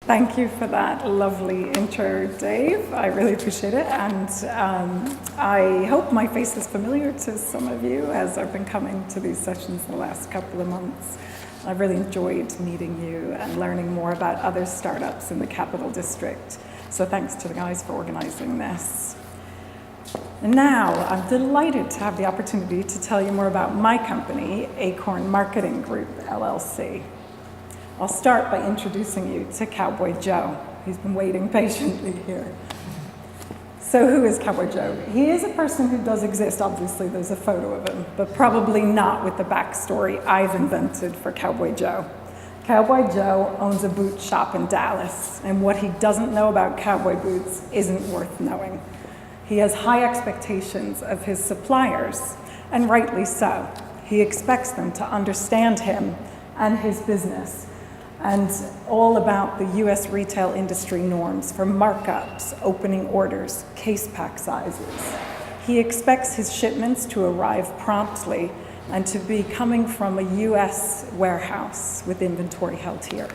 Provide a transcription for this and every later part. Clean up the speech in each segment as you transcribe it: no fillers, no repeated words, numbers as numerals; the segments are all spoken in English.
Thank you for that lovely intro, Dave. I really appreciate it. And I hope my face is familiar to some of you as I've been coming to these sessions the last couple of months. I've really enjoyed meeting you and learning more about other startups in the Capital District. So thanks to the guys for organizing this. And now I'm delighted to have the opportunity to tell you more about my company, Acorn Marketing Group, LLC. I'll start by introducing you to Cowboy Joe. He's been waiting patiently here. So who is Cowboy Joe? He is a person who does exist. Obviously, there's a photo of him, but probably not with the backstory I've invented for Cowboy Joe. Cowboy Joe owns a boot shop in Dallas, and what he doesn't know about cowboy boots isn't worth knowing. He has high expectations of his suppliers, and rightly so. He expects them to understand him and his business, and all about the US retail industry norms for markups, opening orders, case pack sizes. He expects his shipments to arrive promptly and to be coming from a US warehouse with inventory held here.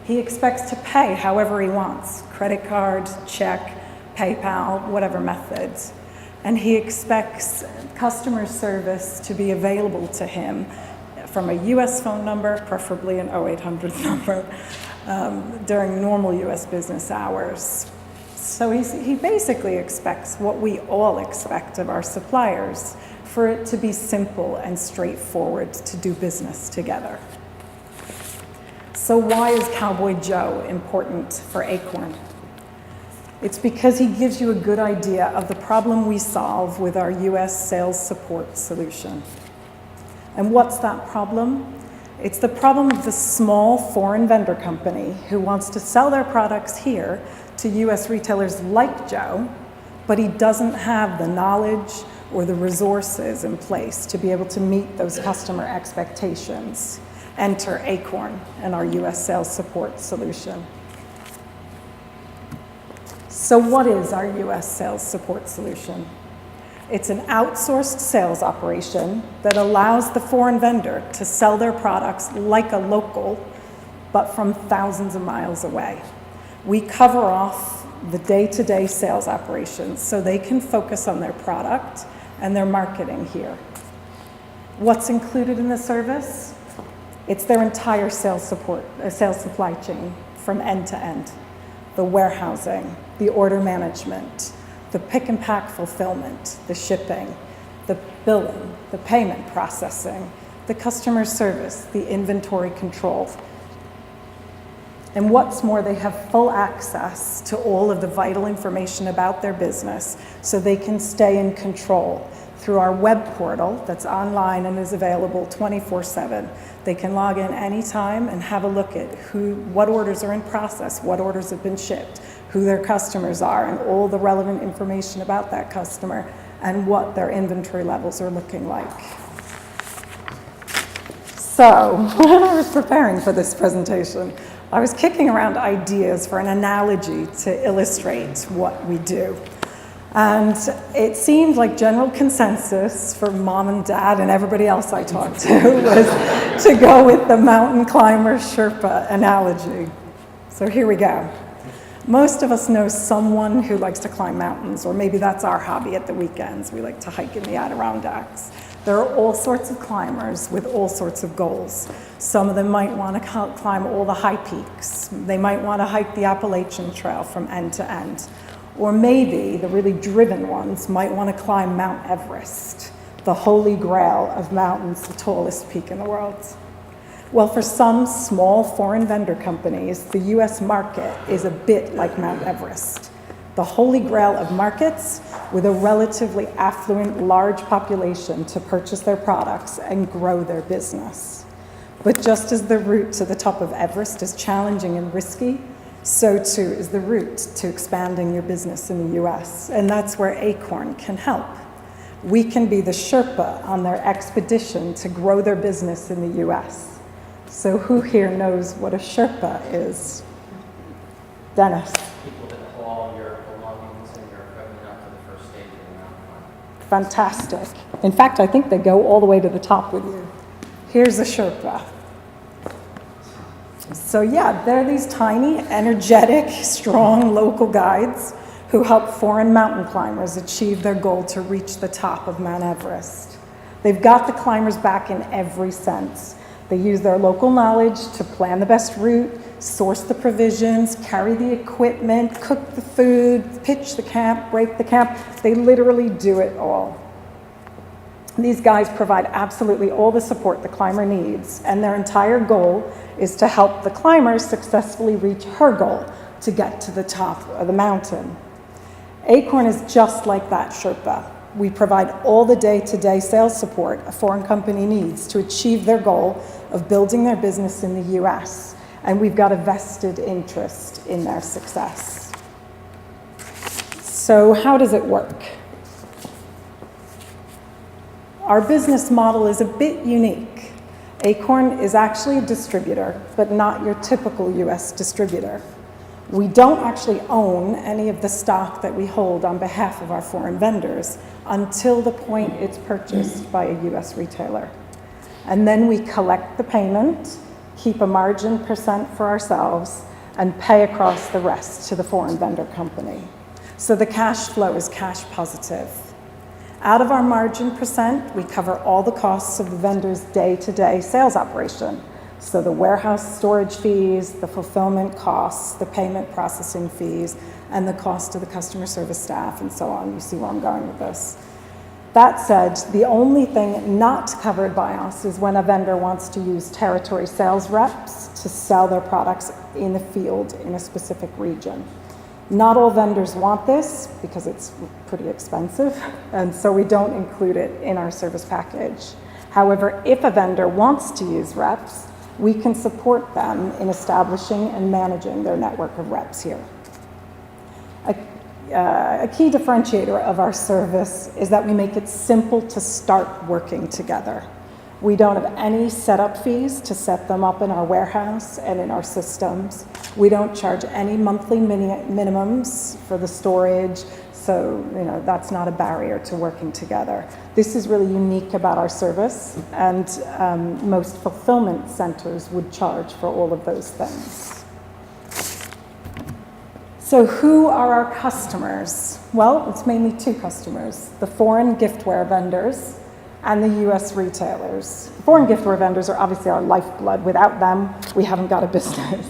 He expects to pay however he wants, credit card, check, PayPal, whatever methods. And he expects customer service to be available to him from a US phone number, preferably an 0800 number, during normal US business hours. So he basically expects what we all expect of our suppliers, for it to be simple and straightforward to do business together. So why is Cowboy Joe important for Acorn? It's because he gives you a good idea of the problem we solve with our US sales support solution. And what's that problem? It's the problem of the small foreign vendor company who wants to sell their products here to US retailers like Joe, but he doesn't have the knowledge or the resources in place to be able to meet those customer expectations. Enter Acorn and our US sales support solution. So what is our US sales support solution? It's an outsourced sales operation that allows the foreign vendor to sell their products like a local, but from thousands of miles away. We cover off the day-to-day sales operations so they can focus on their product and their marketing here. What's included in the service? It's their entire sales supply chain from end to end. The warehousing, the order management, the pick and pack fulfillment, the shipping, the billing, the payment processing, the customer service, the inventory control. And what's more, they have full access to all of the vital information about their business so they can stay in control through our web portal that's online and is available 24/7. They can log in anytime and have a look at what orders are in process, what orders have been shipped, who their customers are, and all the relevant information about that customer and what their inventory levels are looking like. So, when I was preparing for this presentation, I was kicking around ideas for an analogy to illustrate what we do. And it seemed like general consensus for mom and dad and everybody else I talked to was to go with the mountain climber Sherpa analogy. So here we go. Most of us know someone who likes to climb mountains, or maybe that's our hobby at the weekends. We like to hike in the Adirondacks. There are all sorts of climbers with all sorts of goals. Some of them might want to climb all the high peaks. They might want to hike the Appalachian Trail from end to end. Or maybe the really driven ones might want to climb Mount Everest, the holy grail of mountains, the tallest peak in the world. Well, for some small foreign vendor companies, the US market is a bit like Mount Everest, the holy grail of markets with a relatively affluent, large population to purchase their products and grow their business. But just as the route to the top of Everest is challenging and risky, so too is the route to expanding your business in the US, and that's where Acorn can help. We can be the Sherpa on their expedition to grow their business in the US. So who here knows what a Sherpa is? Dennis. People that haul your belongings and your equipment up to the first stage of the mountain climb. Fantastic. In fact, I think they go all the way to the top with you. Here's a Sherpa. So yeah, they're these tiny, energetic, strong local guides who help foreign mountain climbers achieve their goal to reach the top of Mount Everest. They've got the climbers back in every sense. They use their local knowledge to plan the best route, source the provisions, carry the equipment, cook the food, pitch the camp, break the camp. They literally do it all. These guys provide absolutely all the support the climber needs, and their entire goal is to help the climber successfully reach her goal to get to the top of the mountain. Acorn is just like that Sherpa. We provide all the day-to-day sales support a foreign company needs to achieve their goal of building their business in the US, and we've got a vested interest in their success. So how does it work? Our business model is a bit unique. Acorn is actually a distributor, but not your typical US distributor. We don't actually own any of the stock that we hold on behalf of our foreign vendors until the point it's purchased by a US retailer. And then we collect the payment, keep a margin percent for ourselves, and pay across the rest to the foreign vendor company. So the cash flow is cash positive. Out of our margin percent, we cover all the costs of the vendor's day-to-day sales operation. So the warehouse storage fees, the fulfillment costs, the payment processing fees, and the cost of the customer service staff, and so on. You see where I'm going with this. That said, the only thing not covered by us is when a vendor wants to use territory sales reps to sell their products in the field in a specific region. Not all vendors want this because it's pretty expensive, and so we don't include it in our service package. However, if a vendor wants to use reps, we can support them in establishing and managing their network of reps here. A key differentiator of our service is that we make it simple to start working together. We don't have any setup fees to set them up in our warehouse and in our systems. We don't charge any monthly minimums for the storage, so that's not a barrier to working together. This is really unique about our service, and most fulfillment centers would charge for all of those things. So who are our customers? Well, it's mainly two customers: the foreign giftware vendors and the US retailers. Foreign giftware vendors are obviously our lifeblood. Without them, we haven't got a business.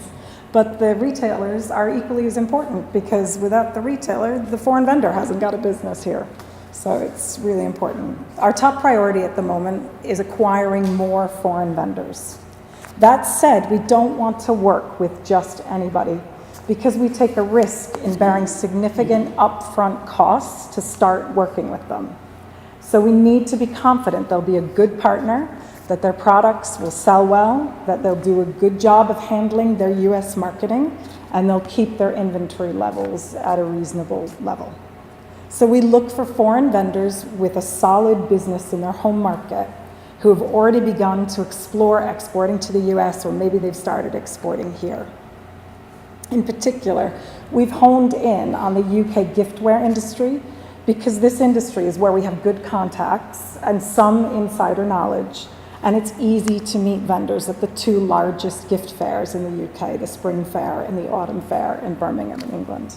But the retailers are equally as important, because without the retailer, the foreign vendor hasn't got a business here. So it's really important. Our top priority at the moment is acquiring more foreign vendors. That said, we don't want to work with just anybody, because we take a risk in bearing significant upfront costs to start working with them. So we need to be confident they'll be a good partner, that their products will sell well, that they'll do a good job of handling their US marketing, and they'll keep their inventory levels at a reasonable level. So we look for foreign vendors with a solid business in their home market who have already begun to explore exporting to the US, or maybe they've started exporting here. In particular, we've honed in on the UK giftware industry, because this industry is where we have good contacts and some insider knowledge, and it's easy to meet vendors at the two largest gift fairs in the UK, the Spring Fair and the Autumn Fair in Birmingham in England.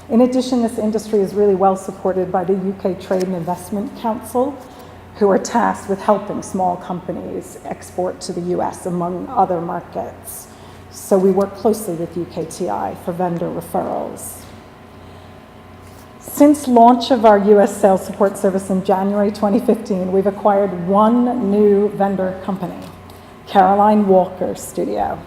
In addition, this industry is really well supported by the UK Trade and Investment Council, who are tasked with helping small companies export to the US, among other markets. So we work closely with UKTI for vendor referrals. Since launch of our US sales support service in January 2015, we've acquired one new vendor company, Caroline Walker Studio.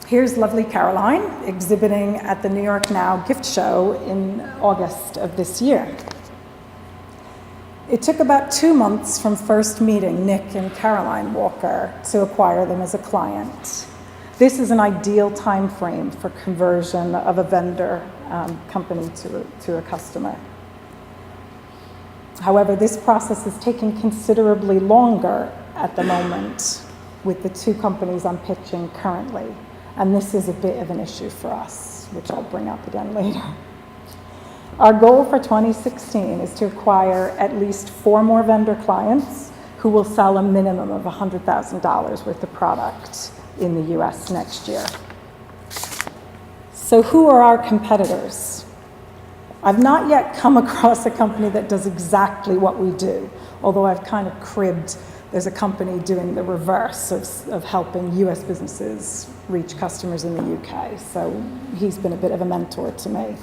Here's lovely Caroline exhibiting at the New York Now gift show in August of this year. It took about 2 months from first meeting Nick and Caroline Walker to acquire them as a client. This is an ideal time frame for conversion of a vendor company to a customer. However, this process is taking considerably longer at the moment with the two companies I'm pitching currently, and this is a bit of an issue for us, which I'll bring up again later. Our goal for 2016 is to acquire at least 4 more vendor clients who will sell a minimum of $100,000 worth of product in the US next year. So who are our competitors? I've not yet come across a company that does exactly what we do, although I've kind of cribbed. There's a company doing the reverse of helping US businesses reach customers in the UK. So he's been a bit of a mentor to me.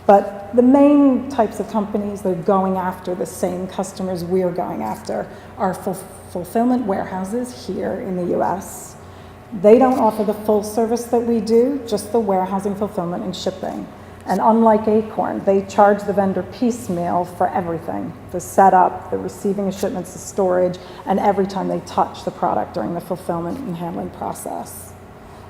But the main types of companies that are going after the same customers we're going after are fulfillment warehouses here in the US. They don't offer the full service that we do, just the warehousing, fulfillment, and shipping. And unlike Acorn, they charge the vendor piecemeal for everything, the setup, the receiving of shipments, the storage, and every time they touch the product during the fulfillment and handling process.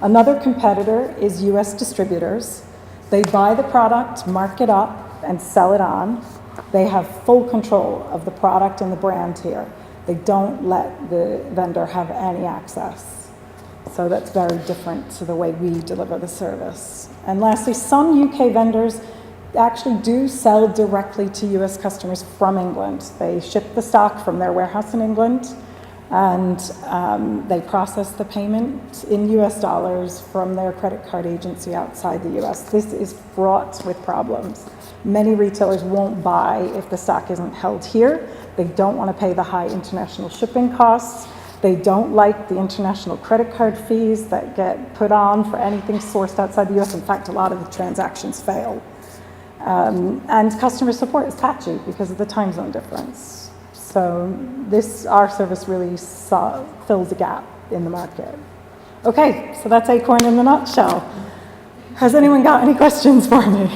Another competitor is US distributors. They buy the product, mark it up, and sell it on. They have full control of the product and the brand here. They don't let the vendor have any access. So that's very different to the way we deliver the service. And lastly, some UK vendors actually do sell directly to US customers from England. They ship the stock from their warehouse in England, and they process the payment in US dollars from their credit card agency outside the US. This is fraught with problems. Many retailers won't buy if the stock isn't held here. They don't want to pay the high international shipping costs. They don't like the international credit card fees that get put on for anything sourced outside the US. In fact, a lot of the transactions fail. And customer support is patchy because of the time zone difference. So our service really fills a gap in the market. Okay, so that's Acorn in a nutshell. Has anyone got any questions for me?